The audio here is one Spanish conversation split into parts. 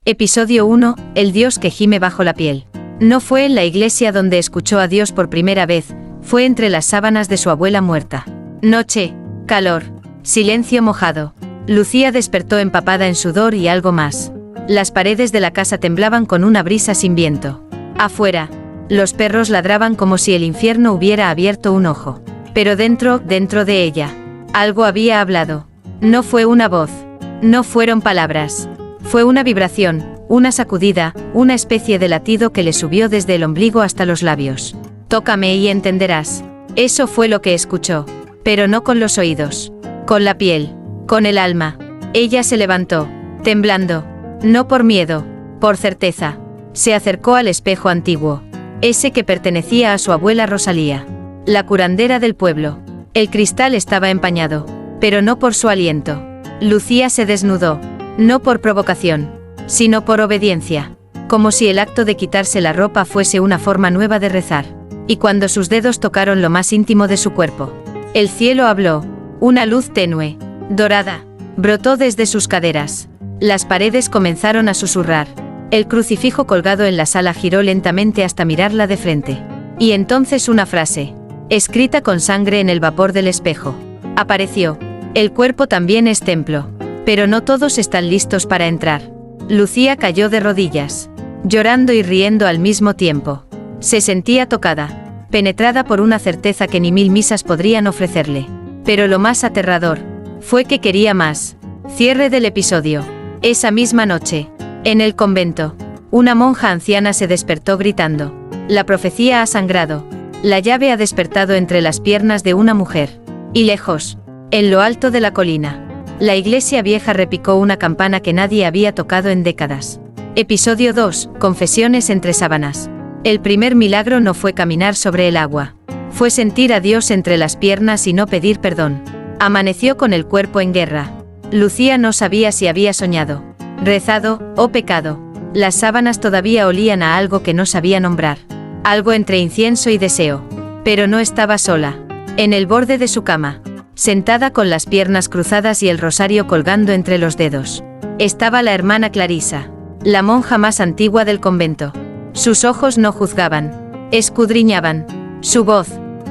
Episodio 1. El Dios que gime bajo la piel. No fue en la iglesia donde escuchó a Dios por primera vez, fue entre las sábanas de su abuela muerta. Noche, calor, silencio mojado. Lucía despertó empapada en sudor y algo más. Las paredes de la casa temblaban con una brisa sin viento. Afuera, los perros ladraban como si el infierno hubiera abierto un ojo. Pero dentro de ella, algo había hablado. No fue una voz. No fueron palabras. Fue una vibración, una sacudida, una especie de latido que le subió desde el ombligo hasta los labios. Tócame y entenderás. Eso fue lo que escuchó. Pero no con los oídos. Con la piel. Con el alma. Ella se levantó, temblando. No por miedo, por certeza. Se acercó al espejo antiguo. Ese que pertenecía a su abuela Rosalía. La curandera del pueblo. El cristal estaba empañado. Pero no por su aliento. Lucía se desnudó. No por provocación, sino por obediencia, como si el acto de quitarse la ropa fuese una forma nueva de rezar. Y cuando sus dedos tocaron lo más íntimo de su cuerpo, el cielo habló, una luz tenue, dorada, brotó desde sus caderas. Las paredes comenzaron a susurrar. El crucifijo colgado en la sala giró lentamente hasta mirarla de frente. Y entonces una frase, escrita con sangre en el vapor del espejo, apareció. El cuerpo también es templo. Pero no todos están listos para entrar. Lucía cayó de rodillas, llorando y riendo al mismo tiempo. Se sentía tocada, penetrada por una certeza que ni 1000 misas podrían ofrecerle. Pero lo más aterrador fue que quería más. Cierre del episodio. Esa misma noche, en el convento, una monja anciana se despertó gritando. La profecía ha sangrado. La llave ha despertado entre las piernas de una mujer. Y lejos, en lo alto de la colina, la iglesia vieja repicó una campana que nadie había tocado en décadas. Episodio 2. Confesiones entre sábanas. El primer milagro no fue caminar sobre el agua. Fue sentir a Dios entre las piernas y no pedir perdón. Amaneció con el cuerpo en guerra. Lucía no sabía si había soñado, rezado o pecado. Las sábanas todavía olían a algo que no sabía nombrar. Algo entre incienso y deseo. Pero no estaba sola. En el borde de su cama, sentada con las piernas cruzadas y el rosario colgando entre los dedos, estaba la hermana Clarisa, la monja más antigua del convento. Sus ojos no juzgaban, escudriñaban. Su voz,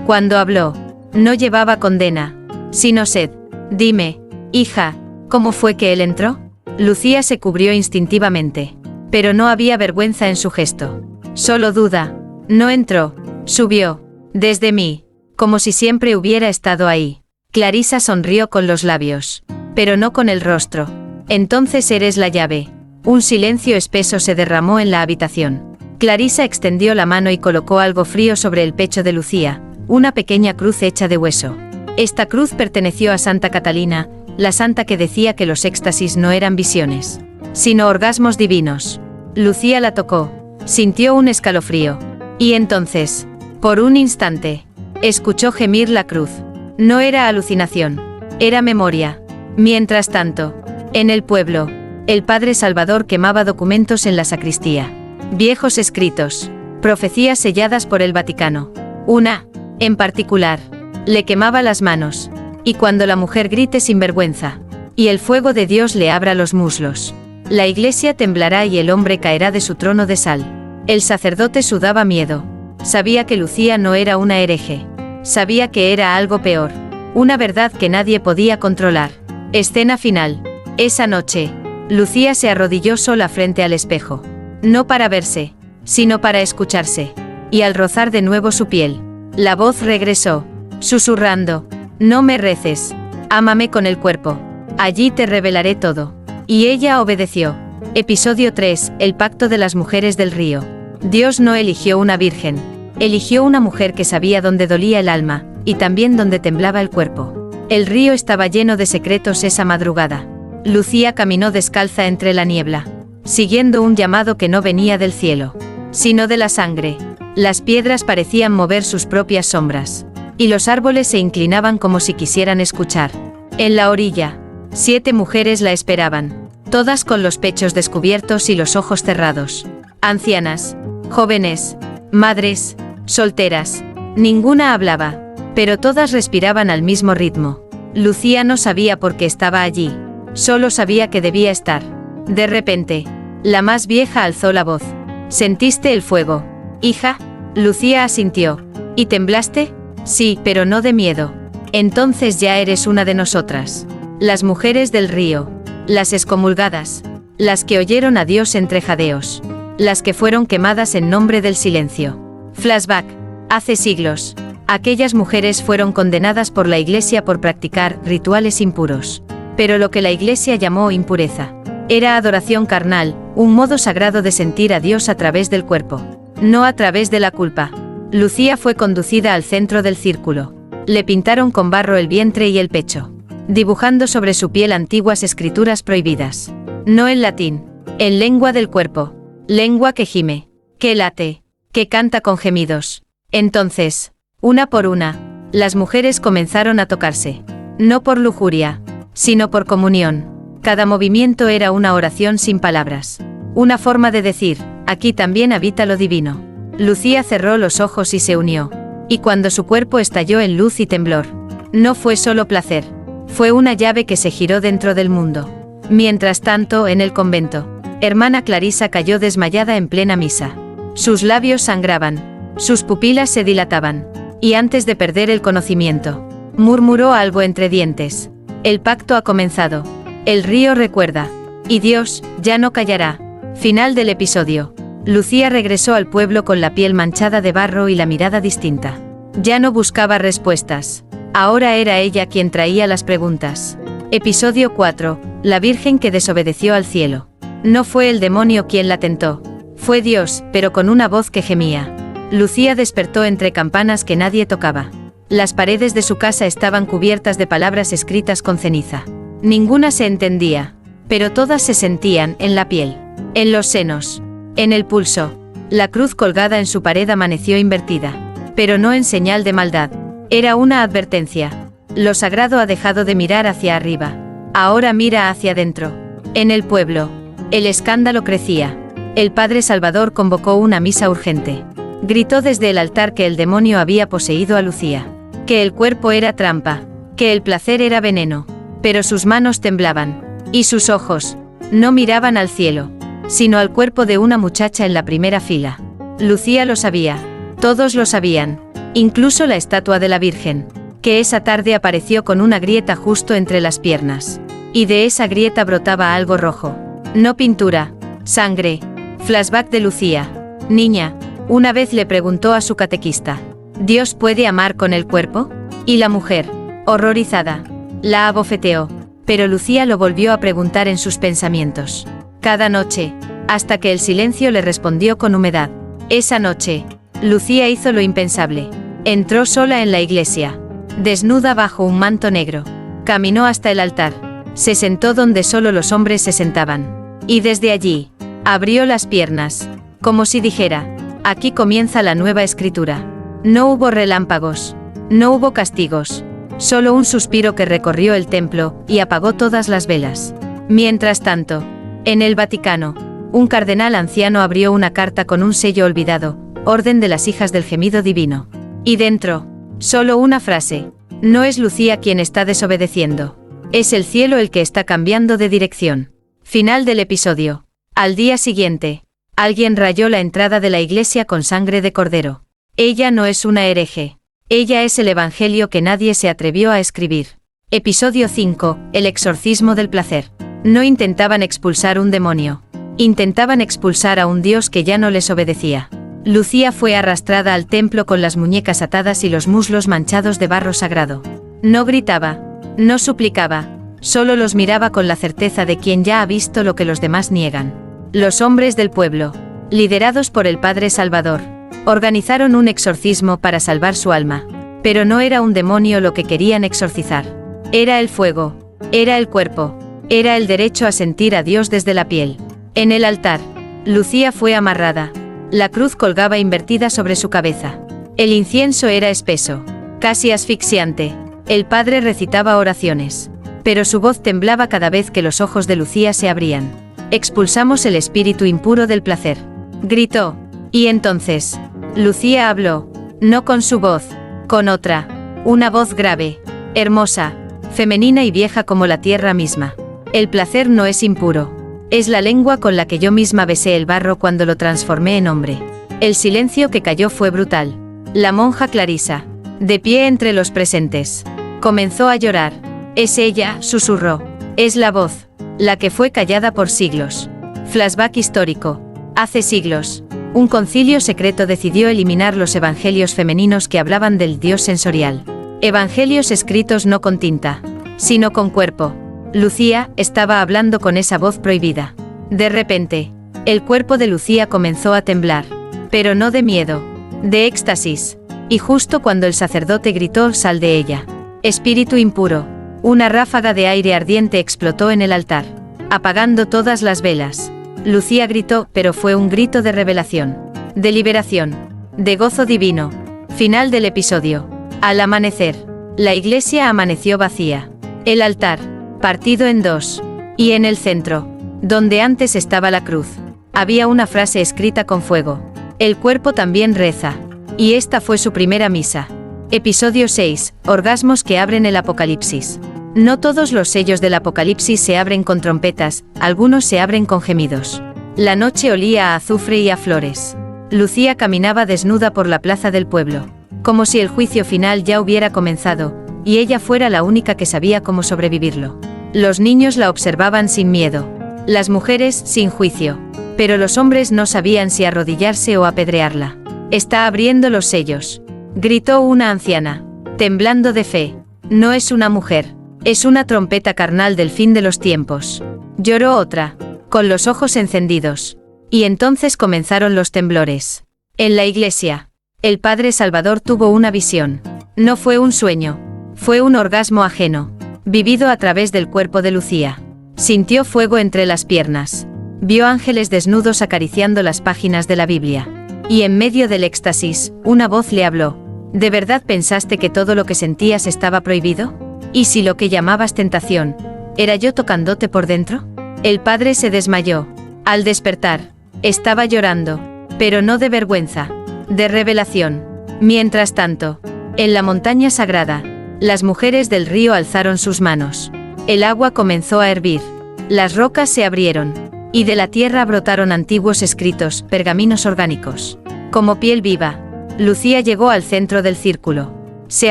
cuando habló, no llevaba condena, sino sed. Dime, hija, ¿cómo fue que él entró? Lucía se cubrió instintivamente, pero no había vergüenza en su gesto. Solo duda. No entró, subió, desde mí, como si siempre hubiera estado ahí. Clarisa sonrió con los labios, pero no con el rostro. Entonces eres la llave. Un silencio espeso se derramó en la habitación. Clarisa extendió la mano y colocó algo frío sobre el pecho de Lucía, una pequeña cruz hecha de hueso. Esta cruz perteneció a Santa Catalina, la santa que decía que los éxtasis no eran visiones, sino orgasmos divinos. Lucía la tocó, sintió un escalofrío. Y entonces, por un instante, escuchó gemir la cruz. No era alucinación, era memoria. Mientras tanto, en el pueblo, el padre Salvador quemaba documentos en la sacristía. Viejos escritos, profecías selladas por el Vaticano. Una, en particular, le quemaba las manos. Y cuando la mujer grite sin vergüenza, y el fuego de Dios le abra los muslos, la iglesia temblará y el hombre caerá de su trono de sal. El sacerdote sudaba miedo. Sabía que Lucía no era una hereje. Sabía que era algo peor. Una verdad que nadie podía controlar. Escena final. Esa noche, Lucía se arrodilló sola frente al espejo. No para verse, sino para escucharse. Y al rozar de nuevo su piel, la voz regresó, susurrando, no me reces, ámame con el cuerpo. Allí te revelaré todo. Y ella obedeció. Episodio 3. El pacto de las mujeres del río. Dios no eligió una virgen. Eligió una mujer que sabía dónde dolía el alma, y también dónde temblaba el cuerpo. El río estaba lleno de secretos esa madrugada. Lucía caminó descalza entre la niebla, siguiendo un llamado que no venía del cielo, sino de la sangre. Las piedras parecían mover sus propias sombras, y los árboles se inclinaban como si quisieran escuchar. En la orilla, 7 mujeres la esperaban, todas con los pechos descubiertos y los ojos cerrados. Ancianas, jóvenes, madres, solteras. Ninguna hablaba, pero todas respiraban al mismo ritmo. Lucía no sabía por qué estaba allí, solo sabía que debía estar. De repente, La más vieja alzó la voz. ¿Sentiste el fuego? Hija. Lucía asintió. ¿Y temblaste? Sí, pero no de miedo. Entonces ya eres una de nosotras. Las mujeres del río. Las excomulgadas. Las que oyeron a Dios entre jadeos. Las que fueron quemadas en nombre del silencio. Flashback. Hace siglos. Aquellas mujeres fueron condenadas por la Iglesia por practicar rituales impuros. Pero lo que la Iglesia llamó impureza era adoración carnal, un modo sagrado de sentir a Dios a través del cuerpo, no a través de la culpa. Lucía fue conducida al centro del círculo. Le pintaron con barro el vientre y el pecho, dibujando sobre su piel antiguas escrituras prohibidas. No en latín, en lengua del cuerpo, lengua que gime, que late, que canta con gemidos. Entonces, una por una, las mujeres comenzaron a tocarse, no por lujuria, sino por comunión. Cada movimiento era una oración sin palabras. Una forma de decir, aquí también habita lo divino. Lucía cerró los ojos y se unió. Y cuando su cuerpo estalló en luz y temblor, no fue solo placer. Fue una llave que se giró dentro del mundo. Mientras tanto, en el convento, hermana Clarisa cayó desmayada en plena misa. Sus labios sangraban. Sus pupilas se dilataban. Y antes de perder el conocimiento, murmuró algo entre dientes. El pacto ha comenzado. El río recuerda. Y Dios, ya no callará. Final del episodio. Lucía regresó al pueblo con la piel manchada de barro y la mirada distinta. Ya no buscaba respuestas. Ahora era ella quien traía las preguntas. Episodio 4. La Virgen que desobedeció al cielo. No fue el demonio quien la tentó. Fue Dios, pero con una voz que gemía. Lucía despertó entre campanas que nadie tocaba. Las paredes de su casa estaban cubiertas de palabras escritas con ceniza. Ninguna se entendía, pero todas se sentían en la piel, en los senos, en el pulso. La cruz colgada en su pared amaneció invertida, pero no en señal de maldad. Era una advertencia. Lo sagrado ha dejado de mirar hacia arriba. Ahora mira hacia adentro. En el pueblo, el escándalo crecía. El Padre Salvador convocó una misa urgente. Gritó desde el altar que el demonio había poseído a Lucía, que el cuerpo era trampa, que el placer era veneno. Pero sus manos temblaban, y sus ojos no miraban al cielo, sino al cuerpo de una muchacha en la primera fila. Lucía lo sabía, todos lo sabían, incluso la estatua de la Virgen, que esa tarde apareció con una grieta justo entre las piernas. Y de esa grieta brotaba algo rojo. No pintura, sangre. Flashback de Lucía. Niña, una vez le preguntó a su catequista, ¿Dios puede amar con el cuerpo? Y la mujer, horrorizada, la abofeteó, pero Lucía lo volvió a preguntar en sus pensamientos. Cada noche, hasta que el silencio le respondió con humedad. Esa noche, Lucía hizo lo impensable. Entró sola en la iglesia, desnuda bajo un manto negro. Caminó hasta el altar. Se sentó donde solo los hombres se sentaban. Y desde allí, abrió las piernas, como si dijera, aquí comienza la nueva escritura. No hubo relámpagos, no hubo castigos. Solo un suspiro que recorrió el templo y apagó todas las velas. Mientras tanto, en el Vaticano, un cardenal anciano abrió una carta con un sello olvidado, Orden de las Hijas del Gemido Divino. Y dentro, solo una frase. No es Lucía quien está desobedeciendo. Es el cielo el que está cambiando de dirección. Final del episodio. Al día siguiente, alguien rayó la entrada de la iglesia con sangre de cordero. Ella no es una hereje. Ella es el evangelio que nadie se atrevió a escribir. Episodio 5. El exorcismo del placer. No intentaban expulsar un demonio. Intentaban expulsar a un Dios que ya no les obedecía. Lucía fue arrastrada al templo con las muñecas atadas y los muslos manchados de barro sagrado. No gritaba, no suplicaba, solo los miraba con la certeza de quien ya ha visto lo que los demás niegan. Los hombres del pueblo, liderados por el Padre Salvador, organizaron un exorcismo para salvar su alma. Pero no era un demonio lo que querían exorcizar. Era el fuego, era el cuerpo, era el derecho a sentir a Dios desde la piel. En el altar, Lucía fue amarrada. La cruz colgaba invertida sobre su cabeza. El incienso era espeso, casi asfixiante. El padre recitaba oraciones, pero su voz temblaba cada vez que los ojos de Lucía se abrían. Expulsamos el espíritu impuro del placer, gritó. Y entonces, Lucía habló, no con su voz, con otra, una voz grave, hermosa, femenina y vieja como la tierra misma. El placer no es impuro. Es la lengua con la que yo misma besé el barro cuando lo transformé en hombre. El silencio que cayó fue brutal. La monja Clarisa, de pie entre los presentes, comenzó a llorar. Es ella, susurró. Es la voz, la que fue callada por siglos. Flashback histórico. Hace siglos, un concilio secreto decidió eliminar los evangelios femeninos que hablaban del Dios sensorial. Evangelios escritos no con tinta, sino con cuerpo. Lucía estaba hablando con esa voz prohibida. De repente, el cuerpo de Lucía comenzó a temblar. Pero no de miedo, de éxtasis. Y justo cuando el sacerdote gritó: «Sal de ella, espíritu impuro», una ráfaga de aire ardiente explotó en el altar, apagando todas las velas. Lucía gritó, pero fue un grito de revelación, de liberación, de gozo divino. Final del episodio. Al amanecer, la iglesia amaneció vacía. El altar, partido en dos. Y en el centro, donde antes estaba la cruz, había una frase escrita con fuego: «El cuerpo también reza». Y esta fue su primera misa. Episodio 6. Orgasmos que abren el Apocalipsis. No todos los sellos del Apocalipsis se abren con trompetas, algunos se abren con gemidos. La noche olía a azufre y a flores. Lucía caminaba desnuda por la plaza del pueblo, como si el juicio final ya hubiera comenzado, y ella fuera la única que sabía cómo sobrevivirlo. Los niños la observaban sin miedo, las mujeres sin juicio, pero los hombres no sabían si arrodillarse o apedrearla. «Está abriendo los sellos», gritó una anciana, temblando de fe. «No es una mujer, es una trompeta carnal del fin de los tiempos», lloró otra, con los ojos encendidos. Y entonces comenzaron los temblores. En la iglesia, el Padre Salvador tuvo una visión. No fue un sueño, fue un orgasmo ajeno, vivido a través del cuerpo de Lucía. Sintió fuego entre las piernas. Vio ángeles desnudos acariciando las páginas de la Biblia. Y en medio del éxtasis, una voz le habló. ¿De verdad pensaste que todo lo que sentías estaba prohibido? ¿Y si lo que llamabas tentación, era yo tocándote por dentro? El padre se desmayó. Al despertar, estaba llorando, pero no de vergüenza, de revelación. Mientras tanto, en la montaña sagrada, las mujeres del río alzaron sus manos. El agua comenzó a hervir. Las rocas se abrieron. Y de la tierra brotaron antiguos escritos, pergaminos orgánicos. Como piel viva, Lucía llegó al centro del círculo. Se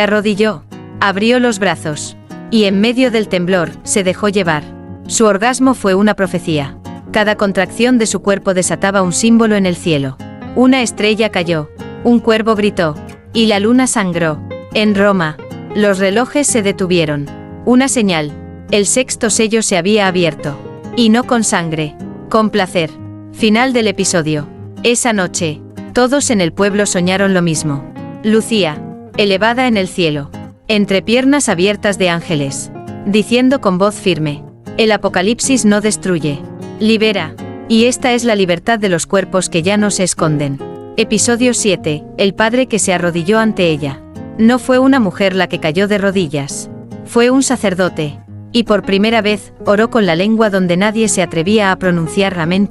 arrodilló, abrió los brazos, y en medio del temblor, se dejó llevar. Su orgasmo fue una profecía. Cada contracción de su cuerpo desataba un símbolo en el cielo. Una estrella cayó, un cuervo gritó, y la luna sangró. En Roma, los relojes se detuvieron. Una señal, el sexto sello se había abierto. Y no con sangre, con placer. Final del episodio. Esa noche, todos en el pueblo soñaron lo mismo. Lucía, elevada en el cielo, entre piernas abiertas de ángeles, diciendo con voz firme: «El Apocalipsis no destruye, libera». Y esta es la libertad de los cuerpos que ya no se esconden. Episodio 7. El padre que se arrodilló ante ella. No fue una mujer la que cayó de rodillas. Fue un sacerdote. Y por primera vez, oró con la lengua donde nadie se atrevía a pronunciar amén.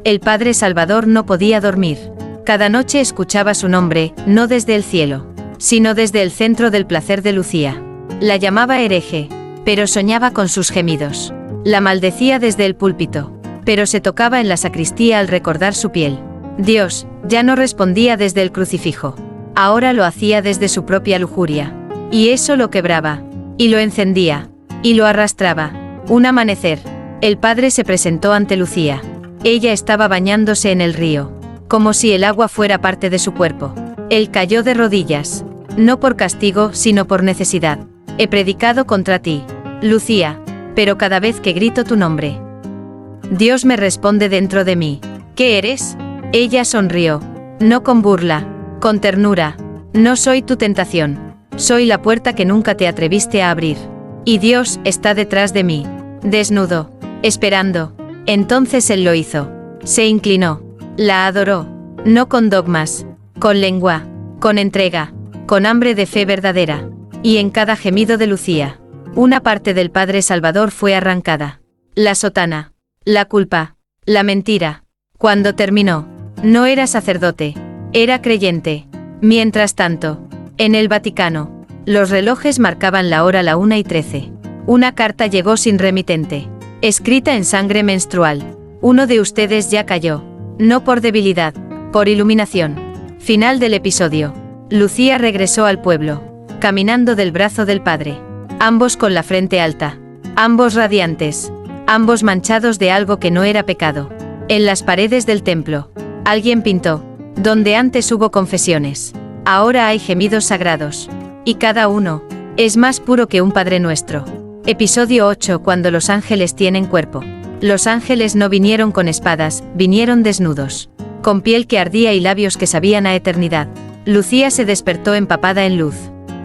El Padre Salvador no podía dormir. Cada noche escuchaba su nombre, no desde el cielo, sino desde el centro del placer de Lucía. La llamaba hereje, pero soñaba con sus gemidos. La maldecía desde el púlpito, pero se tocaba en la sacristía al recordar su piel. Dios ya no respondía desde el crucifijo. Ahora lo hacía desde su propia lujuria. Y eso lo quebraba, y lo encendía, y lo arrastraba. Un amanecer, el padre se presentó ante Lucía. Ella estaba bañándose en el río, como si el agua fuera parte de su cuerpo. Él cayó de rodillas, no por castigo, sino por necesidad. He predicado contra ti, Lucía, pero cada vez que grito tu nombre, Dios me responde dentro de mí. ¿Qué eres? Ella sonrió, no con burla, con ternura. No soy tu tentación, soy la puerta que nunca te atreviste a abrir. Y Dios está detrás de mí, desnudo, esperando. Entonces él lo hizo. Se inclinó, la adoró, no con dogmas, con lengua, con entrega, con hambre de fe verdadera. Y en cada gemido de Lucía, una parte del Padre Salvador fue arrancada. La sotana, la culpa, la mentira. Cuando terminó, no era sacerdote, era creyente. Mientras tanto, en el Vaticano, los relojes marcaban la hora 1:13. Una carta llegó sin remitente. Escrita en sangre menstrual. Uno de ustedes ya cayó. No por debilidad, por iluminación. Final del episodio. Lucía regresó al pueblo, caminando del brazo del padre. Ambos con la frente alta. Ambos radiantes. Ambos manchados de algo que no era pecado. En las paredes del templo, alguien pintó. Donde antes hubo confesiones, ahora hay gemidos sagrados. Y cada uno es más puro que un Padre Nuestro. Episodio 8. Cuando los ángeles tienen cuerpo. Los ángeles no vinieron con espadas, vinieron desnudos. Con piel que ardía y labios que sabían a eternidad. Lucía se despertó empapada en luz.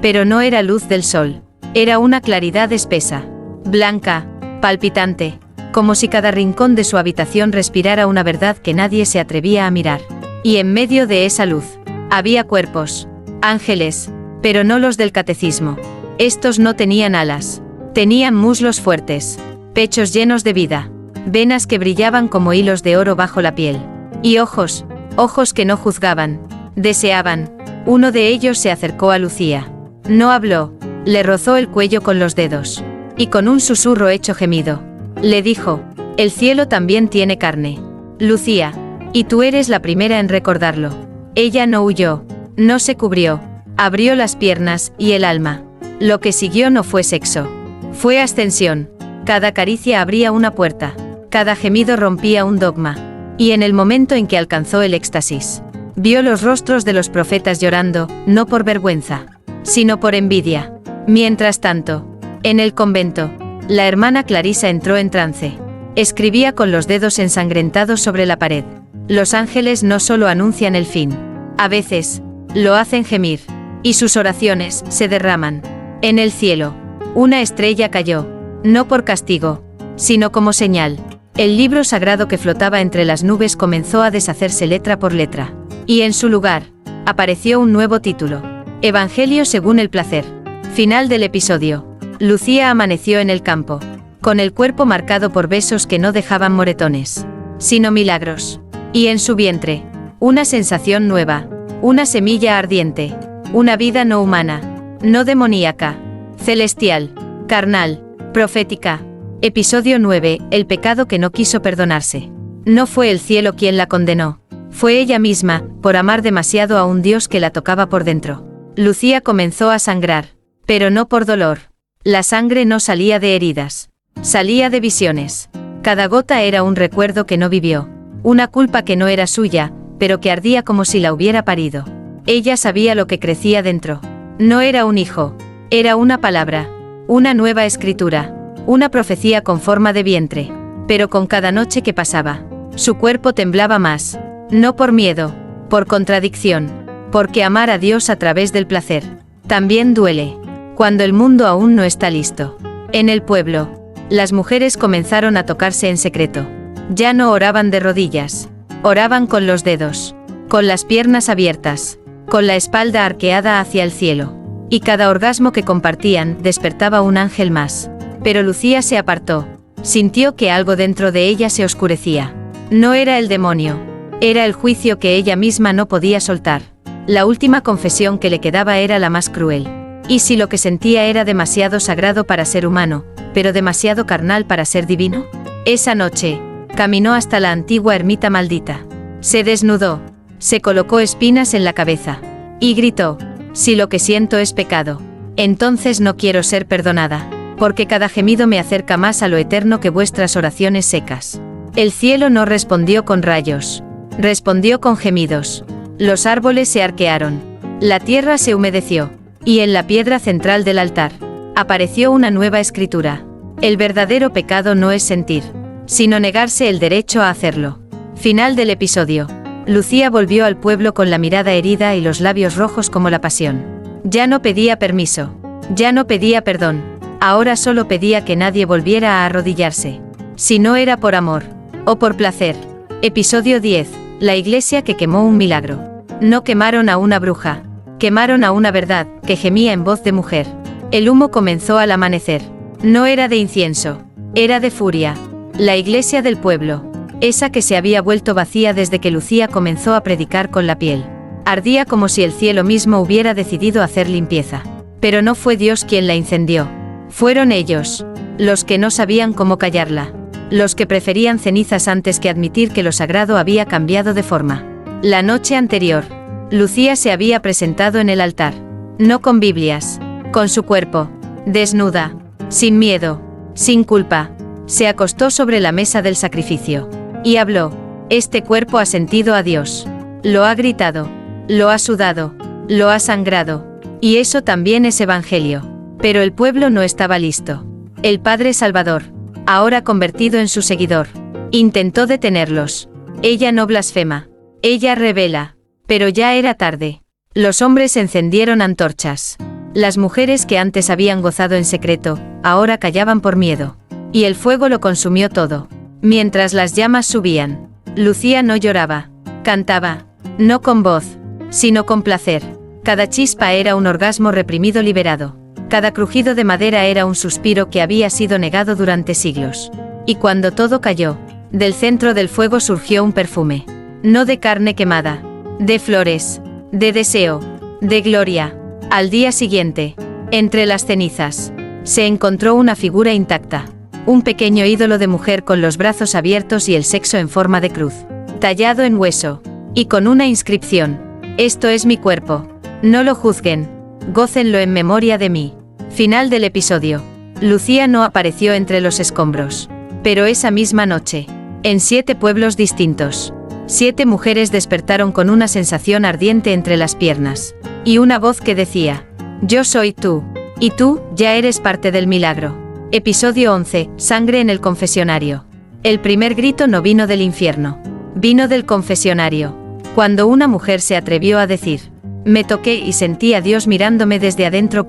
Pero no era luz del sol. Era una claridad espesa. Blanca, palpitante. Como si cada rincón de su habitación respirara una verdad que nadie se atrevía a mirar. Y en medio de esa luz, había cuerpos. Ángeles. Pero no los del catecismo. Estos no tenían alas. Tenían muslos fuertes. Pechos llenos de vida. Venas que brillaban como hilos de oro bajo la piel. Y ojos. Ojos que no juzgaban. Deseaban. Uno de ellos se acercó a Lucía. No habló. Le rozó el cuello con los dedos. Y con un susurro hecho gemido, le dijo: el cielo también tiene carne. Lucía. Y tú eres la primera en recordarlo. Ella no huyó. No se cubrió. Abrió las piernas y el alma. Lo que siguió no fue sexo. Fue ascensión. Cada caricia abría una puerta. Cada gemido rompía un dogma. Y en el momento en que alcanzó el éxtasis, vio los rostros de los profetas llorando, no por vergüenza, sino por envidia. Mientras tanto, en el convento, la hermana Clarisa entró en trance. Escribía con los dedos ensangrentados sobre la pared. Los ángeles no solo anuncian el fin. A veces, lo hacen gemir. Y sus oraciones se derraman. En el cielo, una estrella cayó. No por castigo, sino como señal. El libro sagrado que flotaba entre las nubes comenzó a deshacerse letra por letra. Y en su lugar, apareció un nuevo título. Evangelio según el placer. Final del episodio. Lucía amaneció en el campo, con el cuerpo marcado por besos que no dejaban moretones, sino milagros. Y en su vientre, una sensación nueva, una semilla ardiente, una vida no humana, no demoníaca, celestial, carnal, profética. Episodio 9. El pecado que no quiso perdonarse. No fue el cielo quien la condenó. Fue ella misma, por amar demasiado a un Dios que la tocaba por dentro. Lucía comenzó a sangrar, pero no por dolor. La sangre no salía de heridas. Salía de visiones. Cada gota era un recuerdo que no vivió. Una culpa que no era suya, pero que ardía como si la hubiera parido. Ella sabía lo que crecía dentro. No era un hijo. Era una palabra. Una nueva escritura. Una profecía con forma de vientre. Pero con cada noche que pasaba, su cuerpo temblaba más. No por miedo, por contradicción. Porque amar a Dios a través del placer también duele. Cuando el mundo aún no está listo. En el pueblo, las mujeres comenzaron a tocarse en secreto. Ya no oraban de rodillas. Oraban con los dedos. Con las piernas abiertas. Con la espalda arqueada hacia el cielo. Y cada orgasmo que compartían despertaba un ángel más. Pero Lucía se apartó. Sintió que algo dentro de ella se oscurecía. No era el demonio. Era el juicio que ella misma no podía soltar. La última confesión que le quedaba era la más cruel. ¿Y si lo que sentía era demasiado sagrado para ser humano, pero demasiado carnal para ser divino? Esa noche, caminó hasta la antigua ermita maldita. Se desnudó. Se colocó espinas en la cabeza. Y gritó: si lo que siento es pecado, entonces no quiero ser perdonada. Porque cada gemido me acerca más a lo eterno que vuestras oraciones secas. El cielo no respondió con rayos. Respondió con gemidos. Los árboles se arquearon. La tierra se humedeció. Y en la piedra central del altar, apareció una nueva escritura. El verdadero pecado no es sentir, sino negarse el derecho a hacerlo. Final del episodio. Lucía volvió al pueblo con la mirada herida y los labios rojos como la pasión. Ya no pedía permiso. Ya no pedía perdón. Ahora solo pedía que nadie volviera a arrodillarse. Si no era por amor, o por placer. Episodio 10. La iglesia que quemó un milagro. No quemaron a una bruja. Quemaron a una verdad, que gemía en voz de mujer. El humo comenzó al amanecer. No era de incienso. Era de furia. La iglesia del pueblo. Esa que se había vuelto vacía desde que Lucía comenzó a predicar con la piel. Ardía como si el cielo mismo hubiera decidido hacer limpieza. Pero no fue Dios quien la incendió. Fueron ellos, los que no sabían cómo callarla. los que preferían cenizas antes que admitir que lo sagrado había cambiado de forma. La noche anterior, Lucía se había presentado en el altar, no con Biblias, con su cuerpo, desnuda, sin miedo, sin culpa, se acostó sobre la mesa del sacrificio, y habló. Este cuerpo ha sentido a Dios, lo ha gritado, lo ha sudado, lo ha sangrado, y eso también es evangelio. Pero el pueblo no estaba listo. El Padre Salvador, ahora convertido en su seguidor, intentó detenerlos. Ella no blasfema, ella revela, pero ya era tarde. Los hombres encendieron antorchas. Las mujeres que antes habían gozado en secreto, ahora callaban por miedo. Y el fuego lo consumió todo. Mientras las llamas subían, Lucía no lloraba, cantaba, no con voz, sino con placer. Cada chispa era un orgasmo reprimido liberado. Cada crujido de madera era un suspiro que había sido negado durante siglos. Y cuando todo cayó, del centro del fuego surgió un perfume. No de carne quemada, de flores, de deseo, de gloria. Al día siguiente, entre las cenizas, se encontró una figura intacta. Un pequeño ídolo de mujer con los brazos abiertos y el sexo en forma de cruz, tallado en hueso, y con una inscripción. Esto es mi cuerpo. No lo juzguen. Gócenlo en memoria de mí. Final del episodio. Lucía no apareció entre los escombros. Pero esa misma noche, en 7 pueblos distintos, 7 mujeres despertaron con una sensación ardiente entre las piernas. Y una voz que decía, yo soy tú. Y tú, ya eres parte del milagro. Episodio 11, sangre en el confesionario. El primer grito no vino del infierno. Vino del confesionario. Cuando una mujer se atrevió a decir, me toqué y sentí a Dios mirándome desde adentro.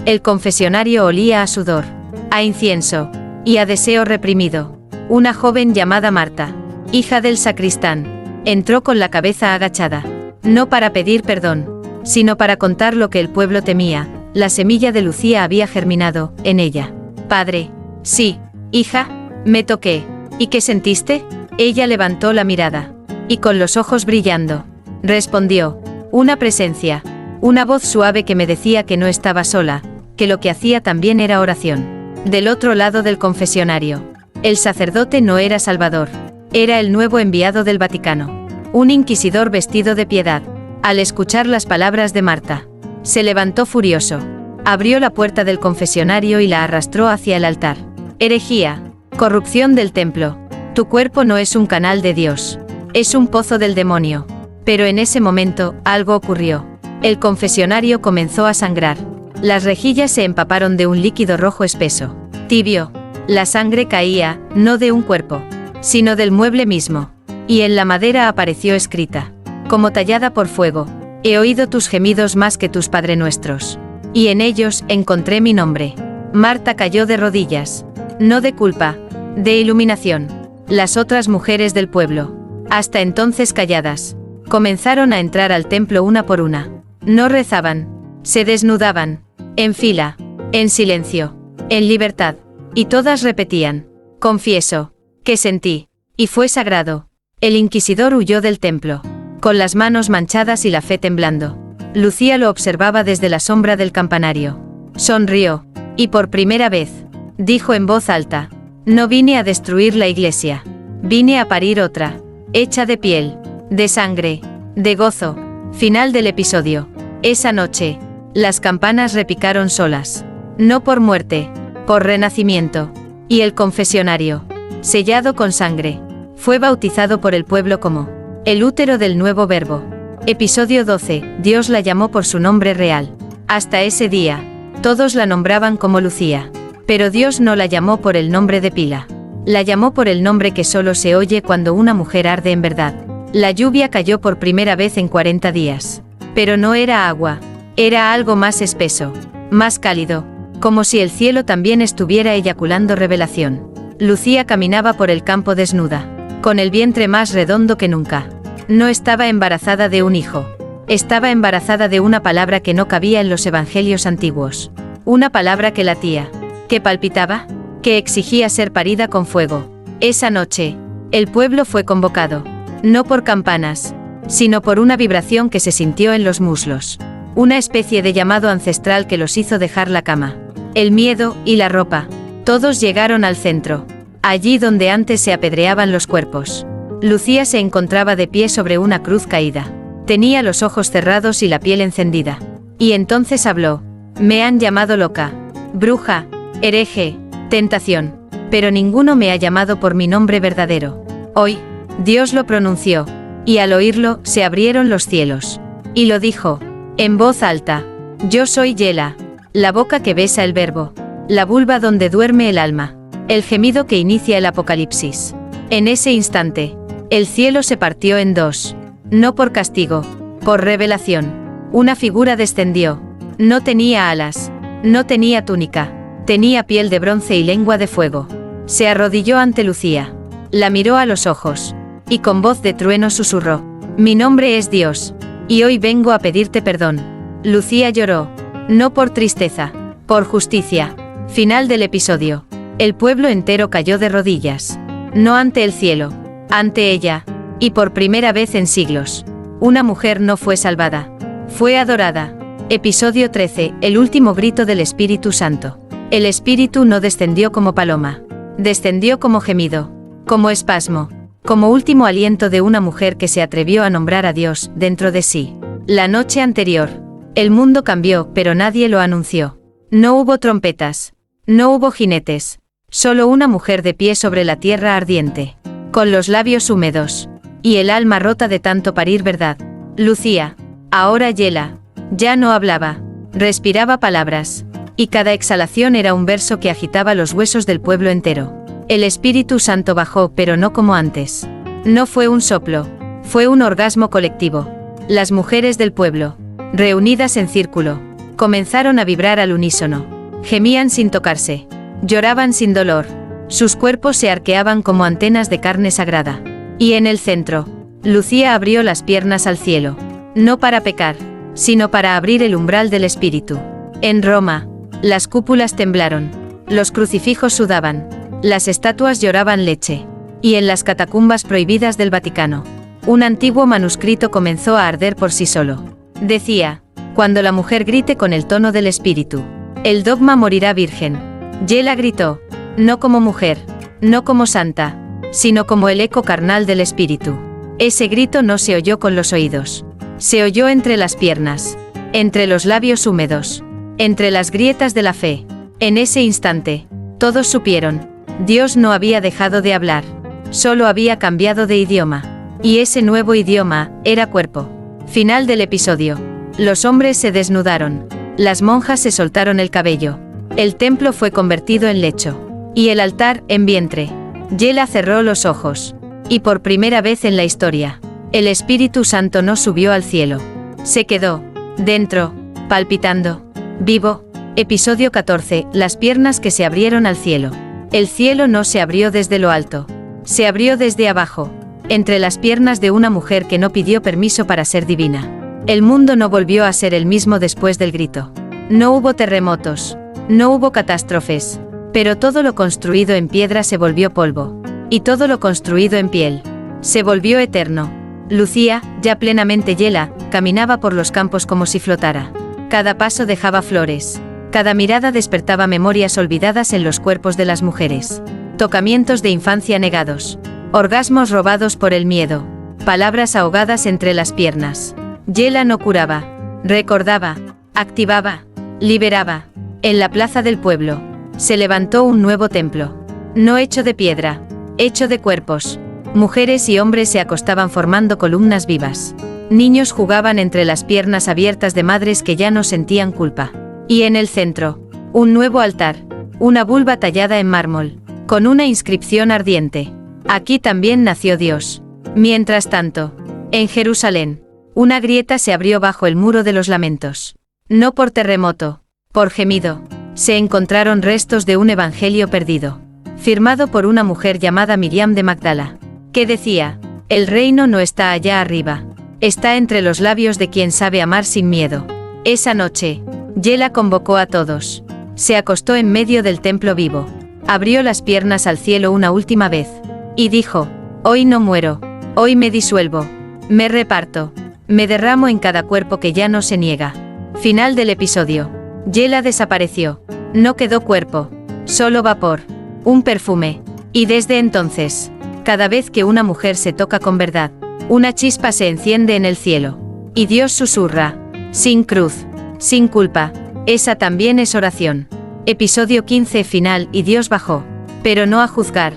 El confesionario olía a sudor, a incienso, y a deseo reprimido. Una joven llamada Marta, hija del sacristán, entró con la cabeza agachada. No para pedir perdón, sino para contar lo que el pueblo temía. La semilla de Lucía había germinado en ella. Padre, sí, hija, me toqué. ¿Y qué sentiste? Ella levantó la mirada. Y con los ojos brillando, respondió, una presencia, una voz suave que me decía que no estaba sola, que lo que hacía también era oración. Del otro lado del confesionario, el sacerdote no era Salvador, era el nuevo enviado del Vaticano, un inquisidor vestido de piedad. Al escuchar las palabras de Marta, se levantó furioso. Abrió la puerta del confesionario y la arrastró hacia el altar. Herejía, corrupción del templo. Tu cuerpo no es un canal de Dios, es un pozo del demonio. Pero en ese momento, algo ocurrió. El confesionario comenzó a sangrar. Las rejillas se empaparon de un líquido rojo espeso, tibio. La sangre caía, no de un cuerpo, sino del mueble mismo. Y en la madera apareció escrita, como tallada por fuego, he oído tus gemidos más que tus Padre Nuestros. Y en ellos encontré mi nombre. Marta cayó de rodillas, no de culpa, de iluminación. Las otras mujeres del pueblo, hasta entonces calladas, comenzaron a entrar al templo una por una. No rezaban, se desnudaban, en fila, en silencio, en libertad. Y todas repetían, confieso, que sentí, y fue sagrado. El inquisidor huyó del templo, con las manos manchadas y la fe temblando. Lucía lo observaba desde la sombra del campanario. Sonrió, y por primera vez, dijo en voz alta, no vine a destruir la iglesia, vine a parir otra, hecha de piel, de sangre, de gozo. Final del episodio. Esa noche, las campanas repicaron solas, no por muerte, por renacimiento. Y el confesionario, sellado con sangre, fue bautizado por el pueblo como el útero del nuevo verbo. Episodio 12. Dios la llamó por su nombre real. Hasta ese día, todos la nombraban como Lucía. Pero Dios no la llamó por el nombre de pila. La llamó por el nombre que solo se oye cuando una mujer arde en verdad. La lluvia cayó por primera vez en 40 días. Pero no era agua. Era algo más espeso, más cálido, como si el cielo también estuviera eyaculando revelación. Lucía caminaba por el campo desnuda, con el vientre más redondo que nunca. No estaba embarazada de un hijo. Estaba embarazada de una palabra que no cabía en los evangelios antiguos. Una palabra que latía, que palpitaba, que exigía ser parida con fuego. Esa noche, el pueblo fue convocado, no por campanas, sino por una vibración que se sintió en los muslos. Una especie de llamado ancestral que los hizo dejar la cama, el miedo y la ropa. Todos llegaron al centro. allí donde antes se apedreaban los cuerpos. Lucía se encontraba de pie sobre una cruz caída. Tenía los ojos cerrados y la piel encendida. Y entonces habló. Me han llamado loca, bruja, hereje, tentación. Pero ninguno me ha llamado por mi nombre verdadero. Hoy, Dios lo pronunció. Y al oírlo, se abrieron los cielos. Y lo dijo, en voz alta. Yo soy Yela, la boca que besa el verbo, la vulva donde duerme el alma, el gemido que inicia el apocalipsis. En ese instante, el cielo se partió en dos. No por castigo, por revelación. Una figura descendió. No tenía alas, no tenía túnica, tenía piel de bronce y lengua de fuego. Se arrodilló ante Lucía. La miró a los ojos. Y con voz de trueno susurró. Mi nombre es Dios. Y hoy vengo a pedirte perdón. Lucía lloró. No por tristeza, por justicia. Final del episodio. El pueblo entero cayó de rodillas. No ante el cielo, ante ella. Y por primera vez en siglos, una mujer no fue salvada. Fue adorada. Episodio 13. El último grito del Espíritu Santo. El Espíritu no descendió como paloma. Descendió como gemido, como espasmo, como último aliento de una mujer que se atrevió a nombrar a Dios dentro de sí. La noche anterior, el mundo cambió, pero nadie lo anunció. No hubo trompetas, no hubo jinetes, solo una mujer de pie sobre la tierra ardiente, con los labios húmedos, y el alma rota de tanto parir verdad. Lucía, ahora Yela, ya no hablaba, respiraba palabras, y cada exhalación era un verso que agitaba los huesos del pueblo entero. El Espíritu Santo bajó, pero no como antes. No fue un soplo, fue un orgasmo colectivo. Las mujeres del pueblo, reunidas en círculo, comenzaron a vibrar al unísono. Gemían sin tocarse, lloraban sin dolor, sus cuerpos se arqueaban como antenas de carne sagrada. Y en el centro, Lucía abrió las piernas al cielo, no para pecar, sino para abrir el umbral del Espíritu. En Roma, las cúpulas temblaron, los crucifijos sudaban, las estatuas lloraban leche. Y en las catacumbas prohibidas del Vaticano, un antiguo manuscrito comenzó a arder por sí solo. Decía, cuando la mujer grite con el tono del Espíritu, el dogma morirá virgen. Yela gritó, no como mujer, no como santa, sino como el eco carnal del Espíritu. Ese grito no se oyó con los oídos. Se oyó entre las piernas, entre los labios húmedos, entre las grietas de la fe. En ese instante, todos supieron, Dios no había dejado de hablar, solo había cambiado de idioma. Y ese nuevo idioma era cuerpo. Final del episodio. Los hombres se desnudaron, las monjas se soltaron el cabello, el templo fue convertido en lecho, y el altar en vientre. Yela cerró los ojos. Y por primera vez en la historia, el Espíritu Santo no subió al cielo. Se quedó dentro, palpitando, vivo. Episodio 14. Las piernas que se abrieron al cielo. El cielo no se abrió desde lo alto. Se abrió desde abajo, entre las piernas de una mujer que no pidió permiso para ser divina. El mundo no volvió a ser el mismo después del grito. No hubo terremotos, no hubo catástrofes, pero todo lo construido en piedra se volvió polvo. Y todo lo construido en piel se volvió eterno. Lucía, ya plenamente Yela, caminaba por los campos como si flotara. Cada paso dejaba flores. Cada mirada despertaba memorias olvidadas en los cuerpos de las mujeres. Tocamientos de infancia negados. Orgasmos robados por el miedo. Palabras ahogadas entre las piernas. Yela no curaba. Recordaba. Activaba. Liberaba. En la plaza del pueblo, se levantó un nuevo templo. No hecho de piedra. Hecho de cuerpos. Mujeres y hombres se acostaban formando columnas vivas. Niños jugaban entre las piernas abiertas de madres que ya no sentían culpa. Y en el centro, un nuevo altar, una vulva tallada en mármol, con una inscripción ardiente. Aquí también nació Dios. Mientras tanto, en Jerusalén, una grieta se abrió bajo el muro de los lamentos. No por terremoto, por gemido, se encontraron restos de un evangelio perdido, firmado por una mujer llamada Miriam de Magdala, que decía, el reino no está allá arriba, está entre los labios de quien sabe amar sin miedo. Esa noche, Yela convocó a todos. Se acostó en medio del templo vivo. Abrió las piernas al cielo una última vez. Y dijo, hoy no muero, hoy me disuelvo, me reparto, me derramo en cada cuerpo que ya no se niega. Final del episodio. Yela desapareció. No quedó cuerpo, solo vapor, un perfume. Y desde entonces, cada vez que una mujer se toca con verdad, una chispa se enciende en el cielo. Y Dios susurra, sin cruz, sin culpa, esa también es oración. Episodio 15 final. Y Dios bajó, pero no a juzgar,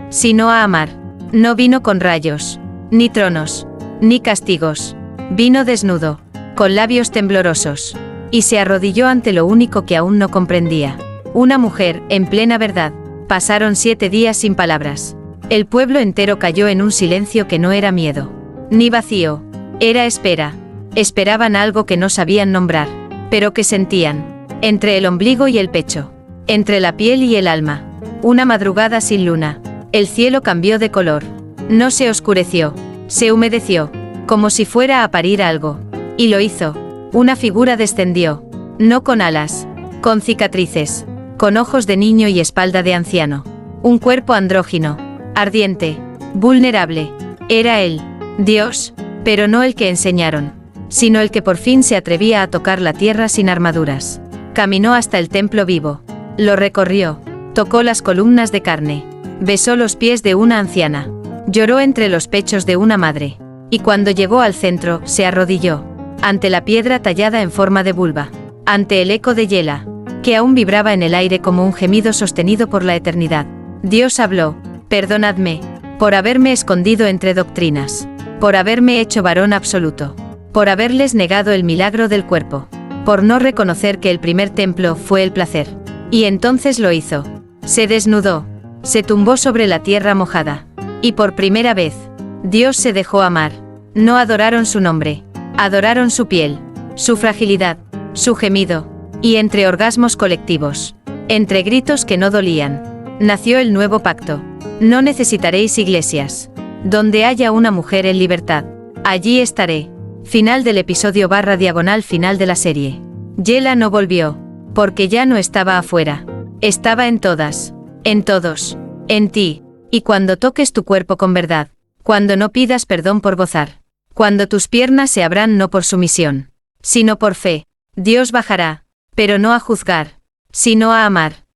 sino a amar. No vino con rayos, ni tronos, ni castigos. Vino desnudo, con labios temblorosos, y se arrodilló ante lo único que aún no comprendía. Una mujer, en plena verdad. Pasaron 7 días sin palabras. El pueblo entero cayó en un silencio que no era miedo, ni vacío, era espera. Esperaban algo que no sabían nombrar, pero que sentían, entre el ombligo y el pecho, entre la piel y el alma. Una madrugada sin luna, el cielo cambió de color. No se oscureció, se humedeció, como si fuera a parir algo. Y lo hizo. Una figura descendió, no con alas, con cicatrices, con ojos de niño y espalda de anciano. Un cuerpo andrógino, ardiente, vulnerable. Era él, Dios, pero no el que enseñaron, sino el que por fin se atrevía a tocar la tierra sin armaduras. Caminó hasta el templo vivo, lo recorrió, tocó las columnas de carne, besó los pies de una anciana, lloró entre los pechos de una madre, y cuando llegó al centro, se arrodilló, ante la piedra tallada en forma de vulva, ante el eco de Yela, que aún vibraba en el aire como un gemido sostenido por la eternidad. Dios habló, perdonadme, por haberme escondido entre doctrinas, por haberme hecho varón absoluto, por haberles negado el milagro del cuerpo, por no reconocer que el primer templo fue el placer. Y entonces lo hizo. Se desnudó, se tumbó sobre la tierra mojada, y por primera vez, Dios se dejó amar. No adoraron su nombre, adoraron su piel, su fragilidad, su gemido, y entre orgasmos colectivos, entre gritos que no dolían, nació el nuevo pacto. No necesitaréis iglesias. Donde haya una mujer en libertad, allí estaré. Final del episodio / final de la serie. Yela no volvió, porque ya no estaba afuera. Estaba en todas, en todos, en ti. Y cuando toques tu cuerpo con verdad, cuando no pidas perdón por gozar, cuando tus piernas se abran no por sumisión, sino por fe, Dios bajará, pero no a juzgar, sino a amar.